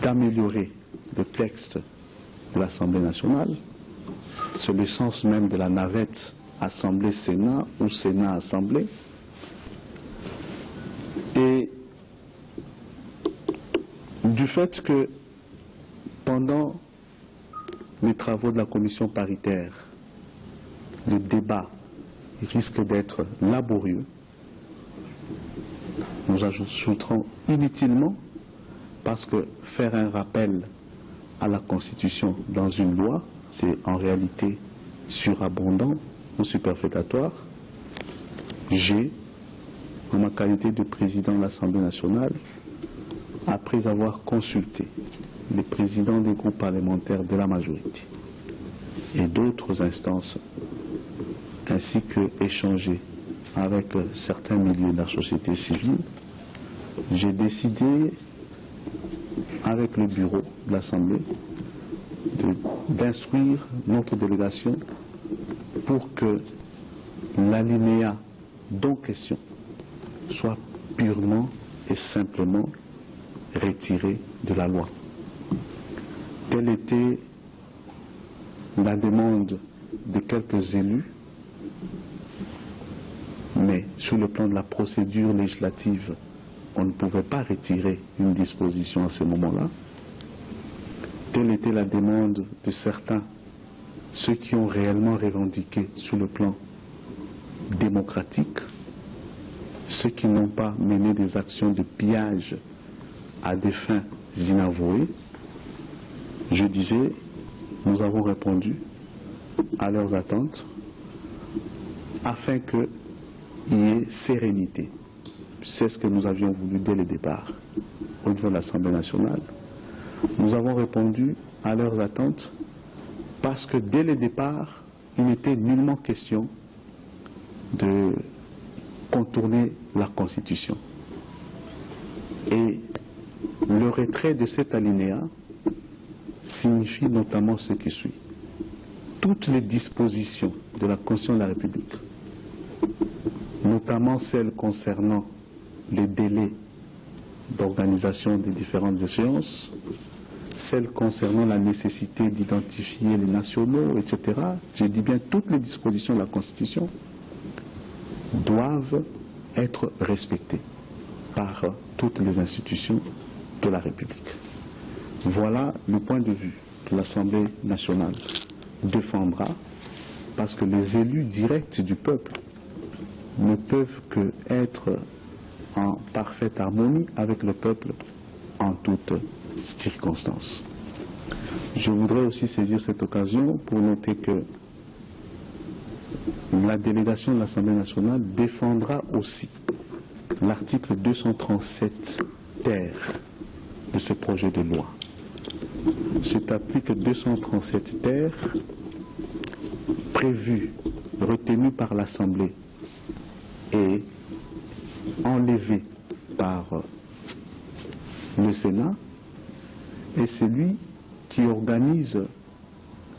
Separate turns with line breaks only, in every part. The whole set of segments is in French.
d'améliorer le texte de l'Assemblée nationale. C'est le sens même de la navette Assemblée-Sénat ou Sénat-Assemblée. Et du fait que pendant les travaux de la commission paritaire, le débat risque d'être laborieux, nous ajouterons inutilement, parce que faire un rappel à la Constitution dans une loi, c'est en réalité surabondant ou superfétatoire. J'ai, en ma qualité de président de l'Assemblée nationale, après avoir consulté les présidents des groupes parlementaires de la majorité et d'autres instances, ainsi que échanger avec certains milieux de la société civile, j'ai décidé, avec le bureau de l'Assemblée, d'instruire notre délégation pour que l'alinéa dont question soit purement et simplement retiré de la loi. Telle était la demande de quelques élus, mais sur le plan de la procédure législative, on ne pouvait pas retirer une disposition à ce moment-là. Telle était la demande de certains, ceux qui ont réellement revendiqué sur le plan démocratique, ceux qui n'ont pas mené des actions de pillage à des fins inavouées. Je disais, nous avons répondu à leurs attentes afin qu'il y ait sérénité. C'est ce que nous avions voulu dès le départ au niveau de l'Assemblée nationale. Nous avons répondu à leurs attentes parce que dès le départ, il n'était nullement question de contourner la Constitution. Et le retrait de cet alinéa signifie notamment ce qui suit. Toutes les dispositions de la Constitution de la République, notamment celles concernant les délais d'organisation des différentes échéances, celles concernant la nécessité d'identifier les nationaux, etc. Je dis bien toutes les dispositions de la Constitution doivent être respectées par toutes les institutions de la République. Voilà le point de vue que l'Assemblée nationale défendra, parce que les élus directs du peuple ne peuvent que être en parfaite harmonie avec le peuple en toutes circonstances. Je voudrais aussi saisir cette occasion pour noter que la délégation de l'Assemblée nationale défendra aussi l'article 237 ter de ce projet de loi. Cet article 237 ter, prévu, retenu par l'Assemblée et enlevé par le Sénat, est celui qui organise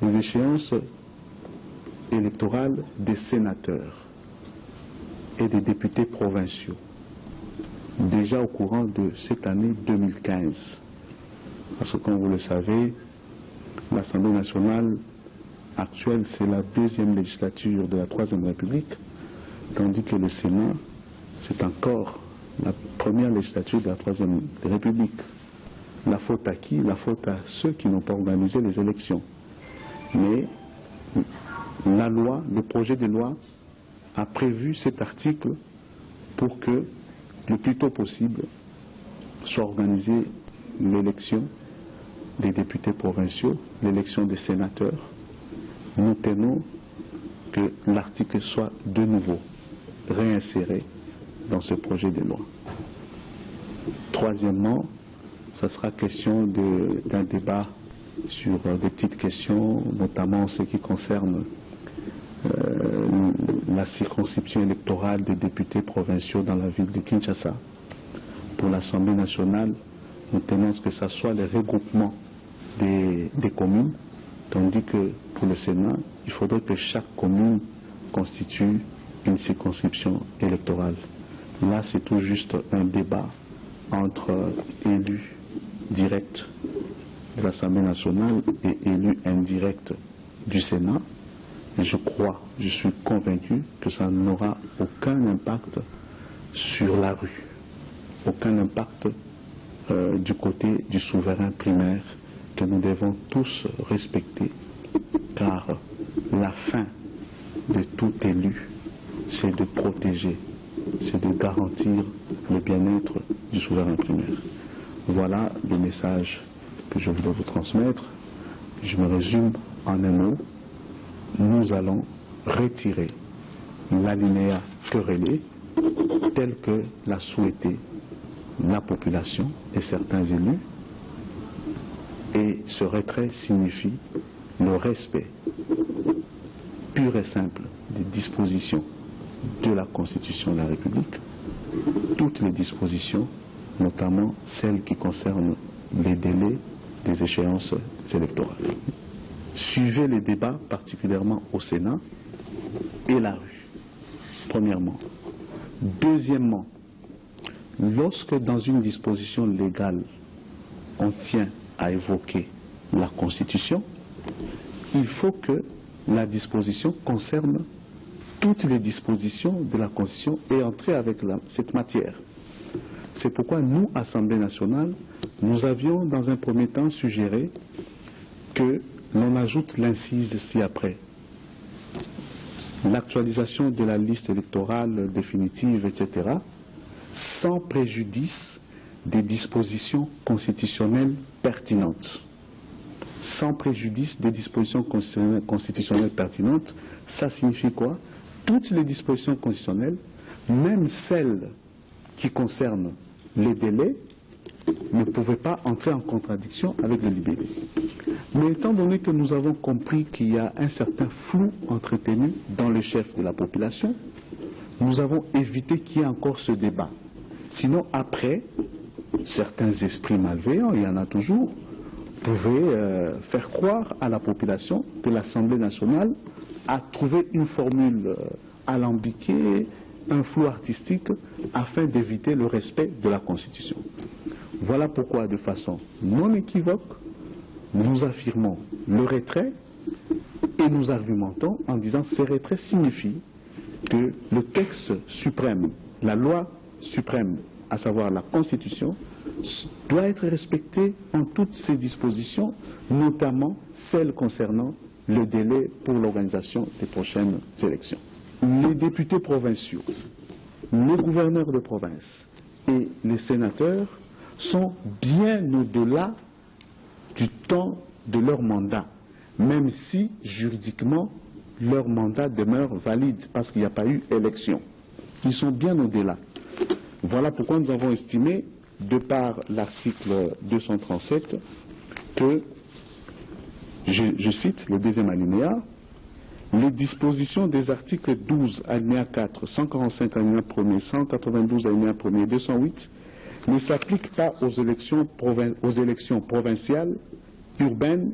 les échéances électorales des sénateurs et des députés provinciaux, déjà au courant de cette année 2015. Parce que, comme vous le savez, l'Assemblée nationale actuelle, c'est la deuxième législature de la Troisième République, tandis que le Sénat, c'est encore la première législature de la Troisième République. La faute à qui? La faute à ceux qui n'ont pas organisé les élections. Mais la loi, le projet de loi a prévu cet article pour que le plus tôt possible soit organisée l'élection des députés provinciaux, l'élection des sénateurs. Nous tenons que l'article soit de nouveau réinséré dans ce projet de loi. Troisièmement, ce sera question d'un débat sur des petites questions, notamment ce qui concerne la circonscription électorale des députés provinciaux dans la ville de Kinshasa. Pour l'Assemblée nationale, nous tenons que ce soit le regroupement des communes, tandis que pour le Sénat, il faudrait que chaque commune constitue une circonscription électorale. Là, c'est tout juste un débat entre élus direct de l'Assemblée nationale et élu indirect du Sénat. Et je suis convaincu que ça n'aura aucun impact sur la rue, aucun impact du côté du souverain primaire que nous devons tous respecter, car la fin de tout élu, c'est de protéger, c'est de garantir le bien-être du souverain primaire. Voilà le message que je voulais vous transmettre. Je me résume en un mot. Nous allons retirer l'alinéa querellé tel que l'a souhaité la population et certains élus, et ce retrait signifie le respect pur et simple des dispositions de la Constitution de la République, toutes les dispositions, notamment celles qui concernent les délais des échéances électorales. Suivez les débats, particulièrement au Sénat et la rue, premièrement. Deuxièmement, lorsque dans une disposition légale, on tient à évoquer la Constitution, il faut que la disposition concerne toutes les dispositions de la Constitution et entrer avec cette matière. C'est pourquoi nous, Assemblée nationale, nous avions dans un premier temps suggéré que l'on ajoute l'incise ci-après. L'actualisation de la liste électorale définitive, etc., sans préjudice des dispositions constitutionnelles pertinentes. Sans préjudice des dispositions constitutionnelles pertinentes, ça signifie quoi? Toutes les dispositions constitutionnelles, même celles qui concernent les délais, ne pouvaient pas entrer en contradiction avec le libellé. Mais étant donné que nous avons compris qu'il y a un certain flou entretenu dans le chef de la population, nous avons évité qu'il y ait encore ce débat. Sinon, après, certains esprits malveillants, il y en a toujours, pouvaient faire croire à la population que l'Assemblée nationale a trouvé une formule alambiquée, un flou artistique, afin d'éviter le respect de la Constitution. Voilà pourquoi, de façon non équivoque, nous affirmons le retrait et nous argumentons en disant que ce retrait signifie que le texte suprême, la loi suprême, à savoir la Constitution, doit être respecté en toutes ses dispositions, notamment celles concernant le délai pour l'organisation des prochaines élections. Les députés provinciaux, les gouverneurs de province et les sénateurs sont bien au-delà du temps de leur mandat, même si juridiquement leur mandat demeure valide parce qu'il n'y a pas eu élection. Ils sont bien au-delà. Voilà pourquoi nous avons estimé, de par l'article 237, que, je cite le deuxième alinéa, les dispositions des articles 12, alinéa 4, 145, alinéa 1er, 192, alinéa 1er, 208, ne s'appliquent pas aux élections provinciales, urbaines,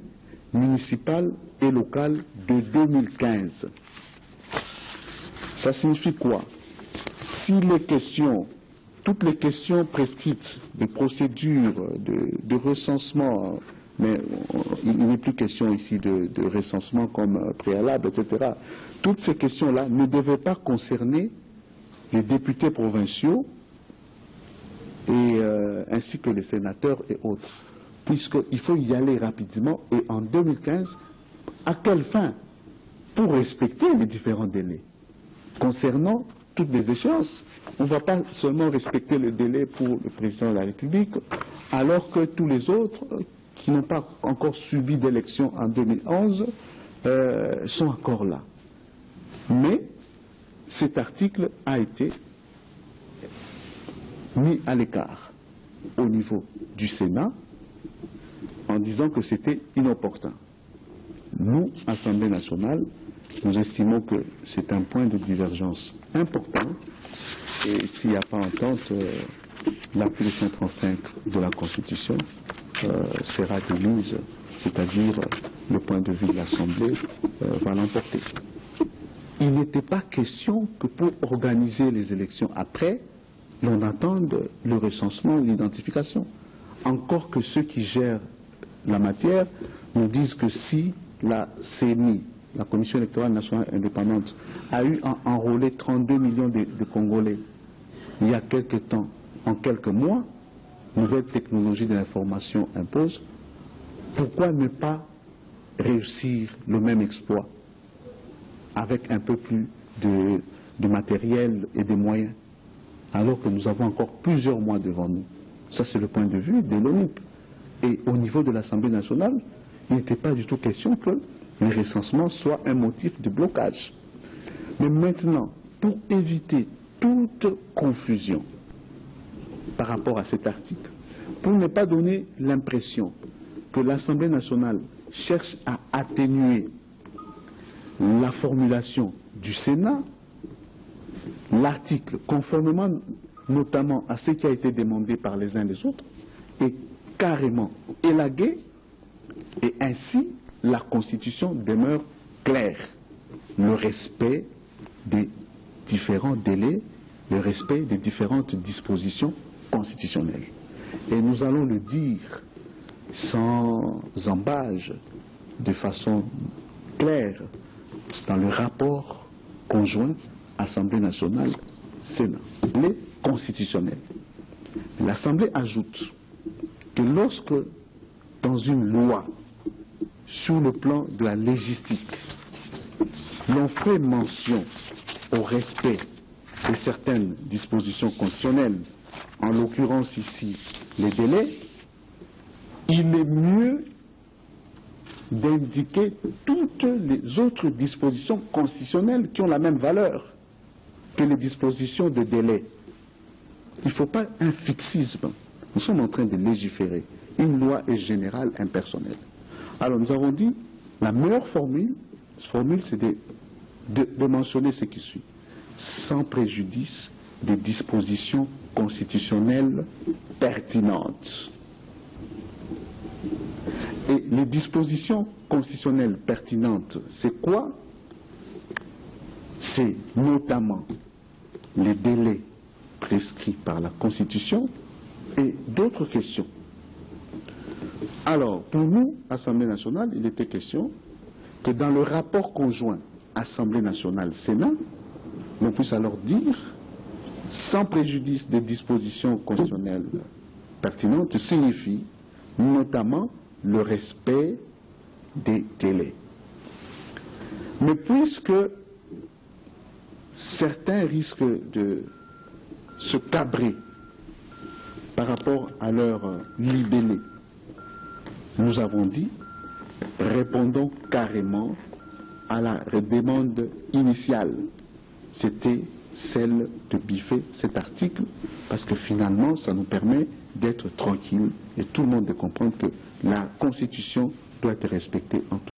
municipales et locales de 2015. Ça signifie quoi? Si les questions, toutes les questions prescrites de procédure, de recensement, mais il n'est plus question ici de recensement comme préalable, etc. Toutes ces questions-là ne devaient pas concerner les députés provinciaux et ainsi que les sénateurs et autres, puisqu'il faut y aller rapidement. Et en 2015, à quelle fin? Pour respecter les différents délais concernant toutes les échéances. On ne va pas seulement respecter le délai pour le président de la République, alors que tous les autres qui n'ont pas encore subi d'élection en 2011 sont encore là. Mais cet article a été mis à l'écart au niveau du Sénat en disant que c'était inopportun. Nous, Assemblée nationale, nous estimons que c'est un point de divergence important et s'il n'y a pas entente, l'article 135 de la Constitution sera démise, c'est-à-dire le point de vue de l'Assemblée va l'emporter. Il n'était pas question que pour organiser les élections après, l'on attende le recensement, l'identification. encore que ceux qui gèrent la matière nous disent que si la CENI, la Commission électorale nationale indépendante, a eu à enrôler 32 millions de Congolais il y a quelques temps, en quelques mois, nouvelles technologies de l'information imposent, pourquoi ne pas réussir le même exploit avec un peu plus de matériel et de moyens, alors que nous avons encore plusieurs mois devant nous. Ça, c'est le point de vue de l'ONIP. Et au niveau de l'Assemblée nationale, il n'était pas du tout question que le recensement soit un motif de blocage. Mais maintenant, pour éviter toute confusion par rapport à cet article, pour ne pas donner l'impression que l'Assemblée nationale cherche à atténuer la formulation du Sénat, l'article, conformément notamment à ce qui a été demandé par les uns et les autres, est carrément élagué, et ainsi la Constitution demeure claire. Le respect des différents délais, le respect des différentes dispositions constitutionnelles. Et nous allons le dire sans embâge, de façon claire, dans le rapport conjoint Assemblée nationale-Sénat, les constitutionnels. L'Assemblée ajoute que lorsque, dans une loi, sur le plan de la légistique, l'on fait mention au respect de certaines dispositions constitutionnelles, en l'occurrence ici les délais, il est mieux d'indiquer toutes les autres dispositions constitutionnelles qui ont la même valeur que les dispositions de délai. Il ne faut pas un fixisme. Nous sommes en train de légiférer. Une loi est générale, impersonnelle. Alors nous avons dit, la meilleure formule c'est de mentionner ce qui suit. Sans préjudice des dispositions constitutionnelles pertinentes. Et les dispositions constitutionnelles pertinentes, c'est quoi? C'est notamment les délais prescrits par la Constitution et d'autres questions. Alors, pour nous, Assemblée nationale, il était question que dans le rapport conjoint Assemblée nationale-Sénat, on puisse alors dire, sans préjudice des dispositions constitutionnelles pertinentes, signifie notamment le respect des délais. Mais puisque certains risquent de se cabrer par rapport à leur libellé, nous avons dit, répondons carrément à la demande initiale. C'était celle de biffer cet article, parce que finalement, ça nous permet d'être tranquille et tout le monde de comprendre que la Constitution doit être respectée en tout.